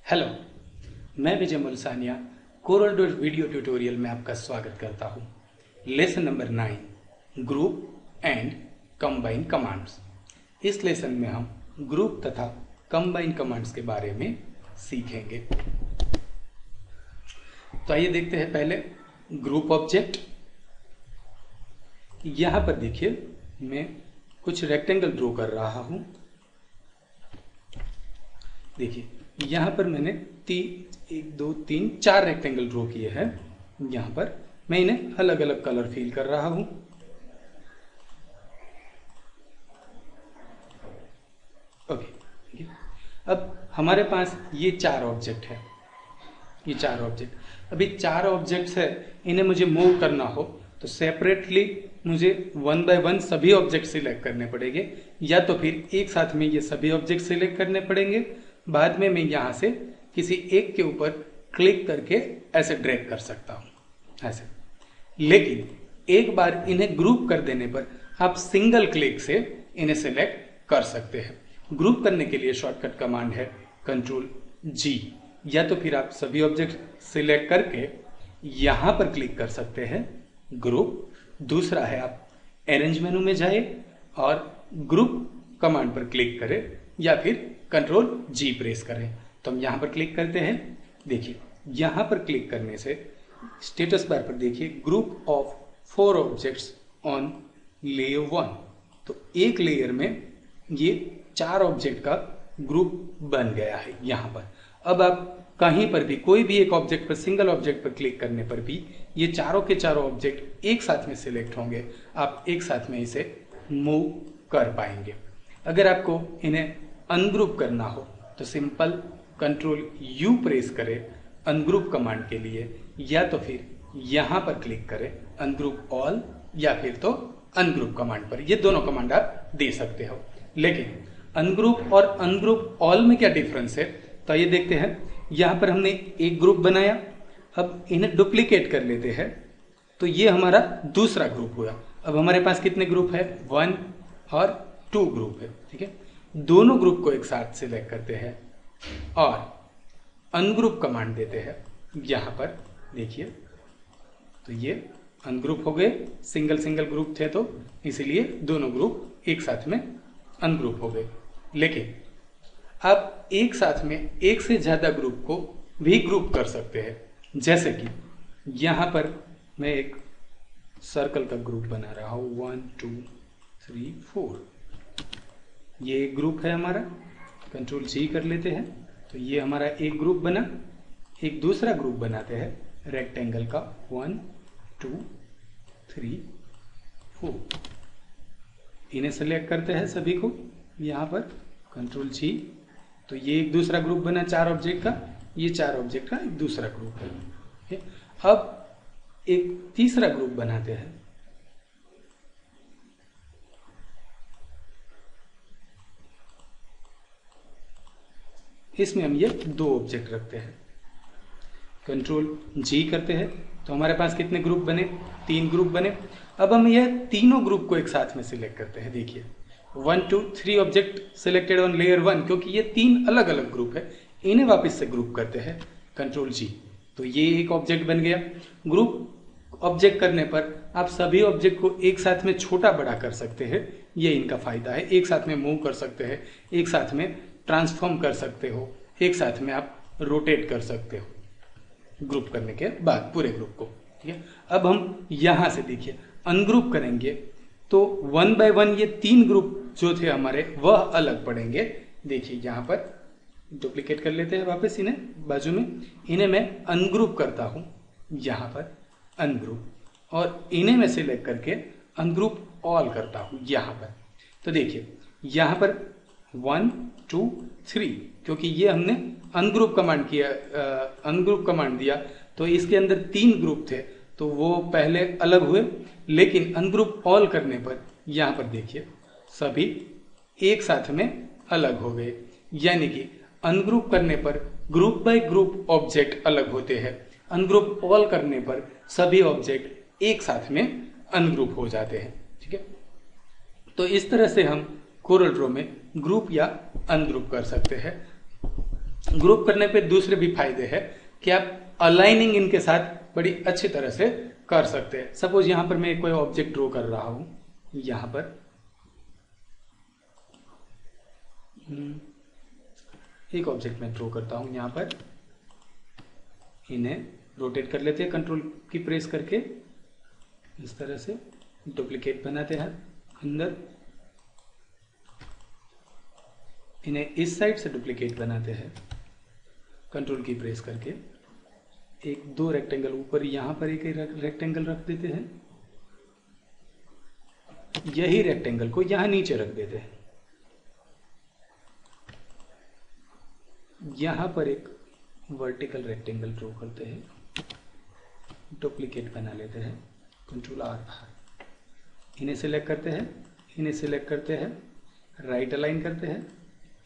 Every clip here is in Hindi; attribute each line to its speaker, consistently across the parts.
Speaker 1: हेलो, मैं विजय मुल्सानिया कोरल ड्रॉ वीडियो ट्यूटोरियल में आपका स्वागत करता हूँ। Lesson number 9 group and combine commands. इस लेसन में हम ग्रुप तथा कंबाइन कमांड्स के बारे में सीखेंगे। तो आइए देखते हैं पहले ग्रुप ऑब्जेक्ट। यहाँ पर देखिए मैं कुछ रेक्टेंगल ड्रॉ कर रहा हूँ। देखिए यहाँ पर मैंने 1 2 3 4 रेक्टेंगल ड्रॉ किए हैं। यहाँ पर मैं इन्हें अलग अलग कलर फिल कर रहा हूँ। ओके, अब हमारे पास ये 4 ऑब्जेक्ट है। ये 4 ऑब्जेक्ट, अभी 4 ऑब्जेक्ट्स है, इन्हें मुझे मूव करना हो तो सेपरेटली मुझे 1 बाय 1 सभी ऑब्जेक्ट सिलेक्ट करने पड़ेंगे, या तो फिर एक साथ में ये सभी ऑब्जेक्ट सिलेक्ट करने पड़ेंगे। बाद में मैं यहाँ से किसी एक के ऊपर क्लिक करके ऐसे ड्रैग कर सकता हूँ ऐसे। लेकिन एक बार इन्हें ग्रुप कर देने पर आप सिंगल क्लिक से इन्हें सिलेक्ट कर सकते हैं। ग्रुप करने के लिए शॉर्टकट कमांड है Ctrl+G, या तो फिर आप सभी ऑब्जेक्ट सिलेक्ट करके यहां पर क्लिक कर सकते हैं ग्रुप। दूसरा है आप अरेंज मेनू में जाए और ग्रुप कमांड पर क्लिक करें, या फिर Ctrl+G प्रेस करें। तो हम यहां पर क्लिक करते हैं। देखिए यहां पर क्लिक करने से स्टेटस बार पर देखिए group of 4 objects on layer 1। तो एक लेयर में ये 4 ऑब्जेक्ट का ग्रुप बन गया है यहाँ पर। अब आप कहीं पर भी कोई भी एक ऑब्जेक्ट पर, सिंगल ऑब्जेक्ट पर क्लिक करने पर भी ये चारों के चारों ऑब्जेक्ट एक साथ में सिलेक्ट होंगे। आप एक साथ में इसे मूव कर पाएंगे। अगर आपको इन्हें अनग्रुप करना हो तो सिंपल Ctrl+U प्रेस करें अनग्रुप कमांड के लिए, या तो फिर यहां पर क्लिक करें अनग्रुप ऑल, या फिर तो अनग्रुप कमांड पर। ये दोनों कमांड आप दे सकते हो। लेकिन अनग्रुप और अनग्रुप ऑल में क्या डिफरेंस है, तो ये देखते हैं। यहां पर हमने एक ग्रुप बनाया, अब इन्हें डुप्लीकेट कर लेते हैं, तो ये हमारा दूसरा ग्रुप हुआ। अब हमारे पास कितने ग्रुप है? 1 और 2 ग्रुप है। ठीक है, दोनों ग्रुप को एक साथ सिलेक्ट करते हैं और अनग्रुप कमांड देते हैं। यहां पर देखिए तो ये अनग्रुप हो गए, सिंगल सिंगल ग्रुप थे तो इसलिए दोनों ग्रुप एक साथ में अनग्रुप हो गए। लेकिन आप एक साथ में एक से ज्यादा ग्रुप को भी ग्रुप कर सकते हैं। जैसे कि यहां पर मैं एक सर्कल का ग्रुप बना रहा हूं, 1 2 3 4। ये एक ग्रुप है हमारा। Ctrl+G कर लेते हैं तो ये हमारा एक ग्रुप बना। एक दूसरा ग्रुप बनाते हैं रेक्टेंगल का, 1 2 3 4। इन्हें सेलेक्ट करते हैं सभी को यहाँ पर Ctrl+G। तो ये एक दूसरा ग्रुप बना 4 ऑब्जेक्ट का। ये 4 ऑब्जेक्ट का एक दूसरा ग्रुप है। अब एक तीसरा ग्रुप बनाते हैं। इसमें हम ये 2 ऑब्जेक्ट रखते हैं। Ctrl+G करते हैं तो हमारे पास कितने ग्रुप बने? 3 ग्रुप बने। अब हम ये तीनों ग्रुप को एक साथ में सिलेक्ट करते हैं। देखिए 1 2 3 ऑब्जेक्ट सिलेक्टेड ऑन लेयर 1, क्योंकि ये 3 अलग अलग ग्रुप है। इन्हें वापस से ग्रुप करते हैं Ctrl+G, तो ये एक ऑब्जेक्ट बन गया। ग्रुप ऑब्जेक्ट करने पर आप सभी ऑब्जेक्ट को एक साथ में छोटा बड़ा कर सकते हैं। ये इनका फायदा है। एक साथ में मूव कर सकते हैं, एक साथ में ट्रांसफॉर्म कर सकते हो, एक साथ में आप रोटेट कर सकते हो ग्रुप करने के बाद पूरे ग्रुप को। ठीक है, अब हम यहां से देखिए अनग्रुप करेंगे तो 1 बाय 1 ये 3 ग्रुप जो थे हमारे वह अलग पड़ेंगे। देखिए यहां पर डुप्लीकेट कर लेते हैं वापस इन्हें बाजू में। इन्हें मैं अनग्रुप करता हूं यहां पर अनग्रुप, और इन्हें मैं सिलेक्ट करके अनग्रुप ऑल करता हूं यहां पर। तो देखिए यहां पर 1 2 3, क्योंकि ये हमने अनग्रुप कमांड किया, अनग्रुप कमांड दिया तो इसके अंदर 3 ग्रुप थे तो वो पहले अलग हुए। लेकिन अनग्रुप ऑल करने पर यहां पर देखिए सभी एक साथ में अलग हो गए। यानी कि अनग्रुप करने पर ग्रुप बाय ग्रुप ऑब्जेक्ट अलग होते हैं, अनग्रुप ऑल करने पर सभी ऑब्जेक्ट एक साथ में अनग्रुप हो जाते हैं। ठीक है, तो इस तरह से हम कोरल ड्रॉ में ग्रुप या अनग्रुप कर सकते हैं। ग्रुप करने पे दूसरे भी फायदे हैं कि आप अलाइनिंग इनके साथ बड़ी अच्छी तरह से कर सकते हैं। सपोज यहां पर मैं कोई ऑब्जेक्ट ड्रॉ कर रहा हूं, यहां पर एक ऑब्जेक्ट मैं ड्रॉ करता हूं, यहां पर इन्हें रोटेट कर लेते हैं कंट्रोल की प्रेस करके, इस तरह से डुप्लीकेट बनाते हैं अंदर, इन्हें इस साइड से डुप्लीकेट बनाते हैं कंट्रोल की प्रेस करके, एक दो रेक्टेंगल ऊपर यहां पर एक रेक्टेंगल रख देते हैं, यही रेक्टेंगल को यहां नीचे रख देते हैं, यहां पर एक वर्टिकल रेक्टेंगल ड्रॉ करते हैं, डुप्लीकेट बना लेते हैं कंट्रोल आर, इन्हें सिलेक्ट करते हैं, इन्हें सिलेक्ट करते हैं, राइट अलाइन करते हैं,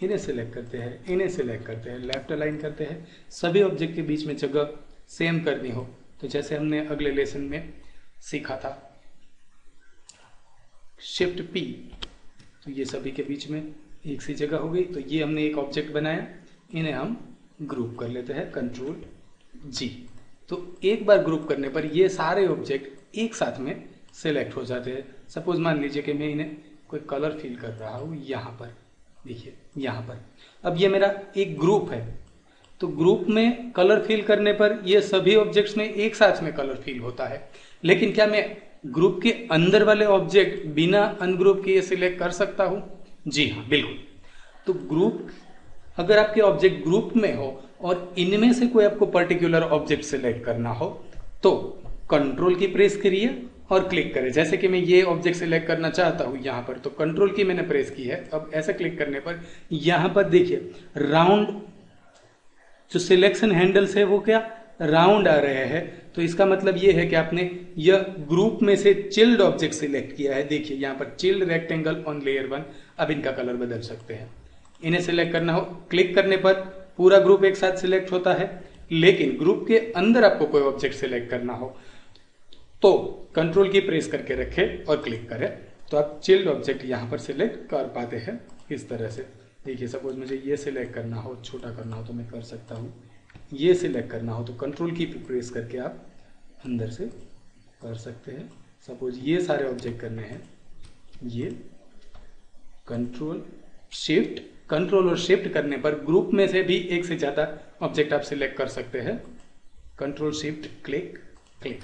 Speaker 1: इन्हें सिलेक्ट करते हैं, इन्हें सिलेक्ट करते हैं, लेफ्ट अलाइन करते हैं। सभी ऑब्जेक्ट के बीच में जगह सेम करनी हो तो जैसे हमने अगले लेसन में सीखा था शिफ्ट पी, तो ये सभी के बीच में एक सी जगह हो गई। तो ये हमने एक ऑब्जेक्ट बनाया, इन्हें हम ग्रुप कर लेते हैं कंट्रोल जी। तो एक बार ग्रुप करने पर ये सारे ऑब्जेक्ट एक साथ में सिलेक्ट हो जाते हैं। सपोज मान लीजिए कि मैं इन्हें कोई कलर फिल कर रहा हूं, यहां पर देखिए, यहां पर अब ये मेरा एक ग्रुप है, तो ग्रुप में कलर फिल करने पर ये सभी ऑब्जेक्ट्स में एक साथ में कलर फिल होता है। लेकिन क्या मैं ग्रुप के अंदर वाले ऑब्जेक्ट बिना अनग्रुप किए सिलेक्ट कर सकता हूं? जी हाँ, बिल्कुल। तो ग्रुप, अगर आपके ऑब्जेक्ट ग्रुप में हो और इनमें से कोई आपको पर्टिकुलर ऑब्जेक्ट सिलेक्ट करना हो तो कंट्रोल की प्रेस करिए और क्लिक करें। जैसे कि मैं ये ऑब्जेक्ट सिलेक्ट करना चाहता हूं यहां पर, तो कंट्रोल की मैंने प्रेस की है। अब ऐसा क्लिक करने पर यहां पर देखिए राउंड जो सिलेक्शन हैंडल्स है वो क्या राउंड आ रहे हैं। तो इसका मतलब ये है कि आपने यह ग्रुप में से चिल्ड ऑब्जेक्ट सिलेक्ट किया है। देखिए यहां पर चिल्ड रेक्टेंगल ऑन लेयर 1। अब इनका कलर बदल सकते हैं। इन्हें सिलेक्ट करना हो, क्लिक करने पर पूरा ग्रुप एक साथ सिलेक्ट होता है। लेकिन ग्रुप के अंदर आपको कोई ऑब्जेक्ट सिलेक्ट करना हो तो कंट्रोल की प्रेस करके रखें और क्लिक करें, तो आप चिल्ड ऑब्जेक्ट यहां पर सिलेक्ट कर पाते हैं इस तरह से। देखिए सपोज मुझे ये सिलेक्ट करना हो, छोटा करना हो तो मैं कर सकता हूं, ये सिलेक्ट करना हो तो कंट्रोल की प्रेस करके आप अंदर से कर सकते हैं। सपोज ये सारे ऑब्जेक्ट करने हैं, ये कंट्रोल और शिफ्ट करने पर ग्रुप में से भी एक से ज्यादा ऑब्जेक्ट आप सिलेक्ट कर सकते हैं। कंट्रोल शिफ्ट क्लिक क्लिक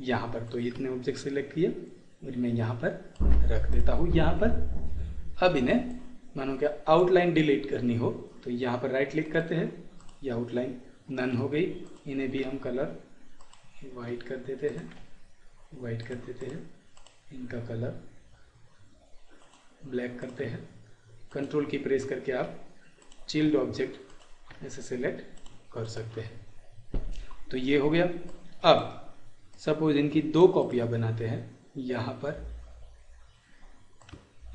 Speaker 1: यहां पर, तो इतने ऑब्जेक्ट सिलेक्ट किए और मैं यहां पर रख देता हूं यहां पर। अब इन्हें मानो क्या आउटलाइन डिलीट करनी हो तो यहां पर राइट क्लिक करते हैं, ये आउटलाइन नन हो गई। इन्हें भी हम कलर वाइट कर देते हैं, वाइट कर देते हैं, इनका कलर ब्लैक करते हैं। कंट्रोल की प्रेस करके आप चिल्ड ऑब्जेक्ट ऐसे सिलेक्ट कर सकते हैं। तो ये हो गया। अब सपोज इनकी दो कॉपियां बनाते हैं, यहां पर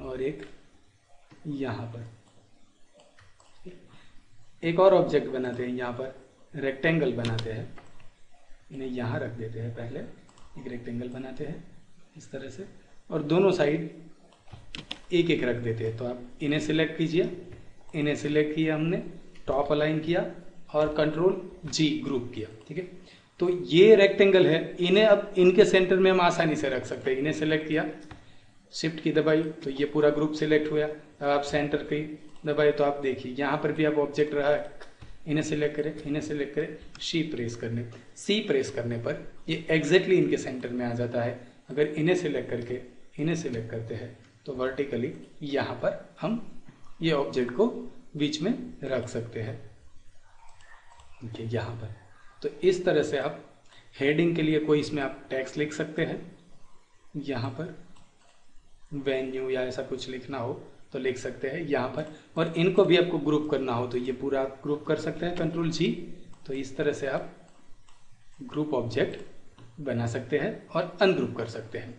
Speaker 1: और एक यहां पर। एक और ऑब्जेक्ट बनाते हैं, यहां पर रेक्टेंगल बनाते हैं, इन्हें यहां रख देते हैं। पहले एक रेक्टेंगल बनाते हैं इस तरह से और दोनों साइड एक एक रख देते हैं। तो आप इन्हें सिलेक्ट कीजिए, इन्हें सिलेक्ट किया हमने, टॉप अलाइन किया और कंट्रोल जी ग्रुप किया। ठीक है, तो ये रेक्टेंगल है, इन्हें अब इनके सेंटर में हम आसानी से रख सकते हैं। इन्हें सिलेक्ट किया, शिफ्ट की दबाई तो ये पूरा ग्रुप सिलेक्ट हुआ। अब आप सेंटर की दबाई तो आप देखिए यहां पर भी आप ऑब्जेक्ट रहा है, इन्हें सिलेक्ट करें, इन्हें सिलेक्ट करें, सी प्रेस करने पर ये एग्जैक्टली इनके सेंटर में आ जाता है। अगर इन्हें सिलेक्ट करके इन्हें सिलेक्ट करते हैं तो वर्टिकली यहां पर हम ये ऑब्जेक्ट को बीच में रख सकते हैं यहां पर। तो इस तरह से आप हेडिंग के लिए कोई इसमें आप टेक्स्ट लिख सकते हैं, यहां पर वेन्यू या ऐसा कुछ लिखना हो तो लिख सकते हैं यहां पर। और इनको भी आपको ग्रुप करना हो तो ये पूरा आप ग्रुप कर सकते हैं कंट्रोल जी। तो इस तरह से आप ग्रुप ऑब्जेक्ट बना सकते हैं और अनग्रुप कर सकते हैं।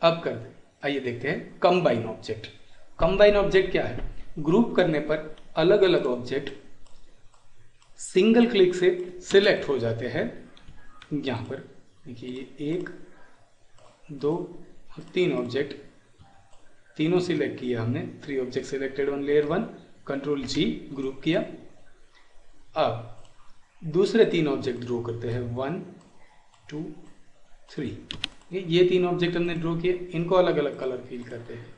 Speaker 1: अब आइए देखते हैं कंबाइन ऑब्जेक्ट। कंबाइन ऑब्जेक्ट क्या है? ग्रुप करने पर अलग अलग ऑब्जेक्ट सिंगल क्लिक से सिलेक्ट हो जाते हैं। यहां पर देखिए ये 1, 2 और 3 ऑब्जेक्ट, तीनों सिलेक्ट किया हमने। 3 object selected on layer 1, control G group किया। अब दूसरे 3 ऑब्जेक्ट ड्रॉ करते हैं, 1 2 3। ये 3 ऑब्जेक्ट हमने ड्रॉ किए, इनको अलग अलग कलर फिल करते हैं।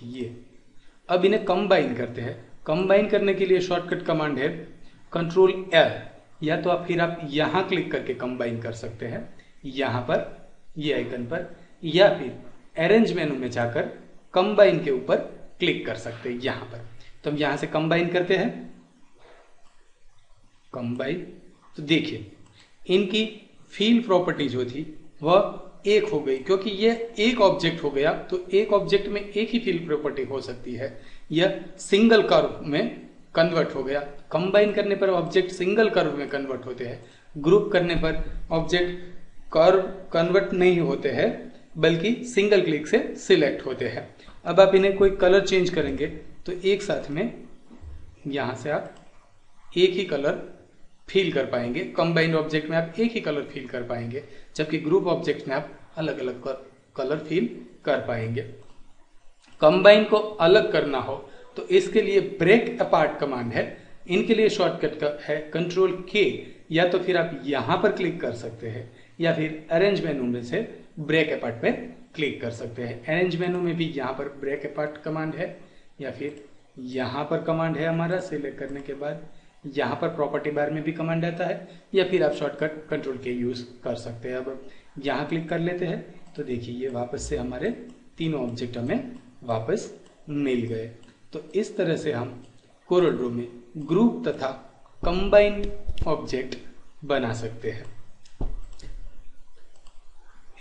Speaker 1: ये अब इन्हें कंबाइन करते हैं। कंबाइन करने के लिए शॉर्टकट कमांड है कंट्रोल L, या तो आप यहां क्लिक करके कंबाइन कर सकते हैं, यहां पर ये आइकन पर, या फिर अरेंज मेनू में जाकर कंबाइन के ऊपर क्लिक कर सकते हैं यहां पर। तो हम यहां से कंबाइन करते हैं, कंबाइन। तो देखिए इनकी फील प्रॉपर्टी जो थी वह एक हो गई, क्योंकि ये एक ऑब्जेक्ट हो गया तो एक ऑब्जेक्ट में एक ही फील प्रॉपर्टी हो सकती है। यह सिंगल कर्व में कन्वर्ट हो गया। कंबाइन करने पर ऑब्जेक्ट सिंगल कर्व में कन्वर्ट होते हैं, ग्रुप करने पर ऑब्जेक्ट कर्व कन्वर्ट नहीं होते हैं, बल्कि सिंगल क्लिक से सिलेक्ट होते हैं। अब आप इन्हें कोई कलर चेंज करेंगे तो एक साथ में यहां से आप एक ही कलर फील कर पाएंगे। कंबाइंड ऑब्जेक्ट में आप एक ही कलर फील कर पाएंगे, जबकि ग्रुप ऑब्जेक्ट में आप अलग अलग कलर फील कर पाएंगे। कंबाइन को अलग करना हो तो इसके लिए ब्रेक अपार्ट कमांड है। इनके लिए शॉर्टकट है कंट्रोल K, या तो फिर आप यहां पर क्लिक कर सकते हैं, या फिर अरेंज मेनू में से ब्रेक अपार्ट पे क्लिक कर सकते हैं। अरेंज मेनू में भी यहाँ पर ब्रेक अपार्ट कमांड है, या फिर यहाँ पर कमांड है हमारा सिलेक्ट करने के बाद, यहाँ पर प्रॉपर्टी बार में भी कमांड आता है, या फिर आप शॉर्टकट कंट्रोल K यूज कर सकते हैं। अब यहाँ क्लिक कर लेते हैं तो देखिए ये वापस से हमारे तीनों ऑब्जेक्ट हमें वापस मिल गए। तो इस तरह से हम कोरल ड्रॉ में ग्रुप तथा कंबाइन ऑब्जेक्ट बना सकते हैं।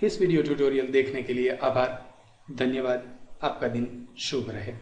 Speaker 1: इस वीडियो ट्यूटोरियल देखने के लिए आभार, धन्यवाद। आपका दिन शुभ रहे।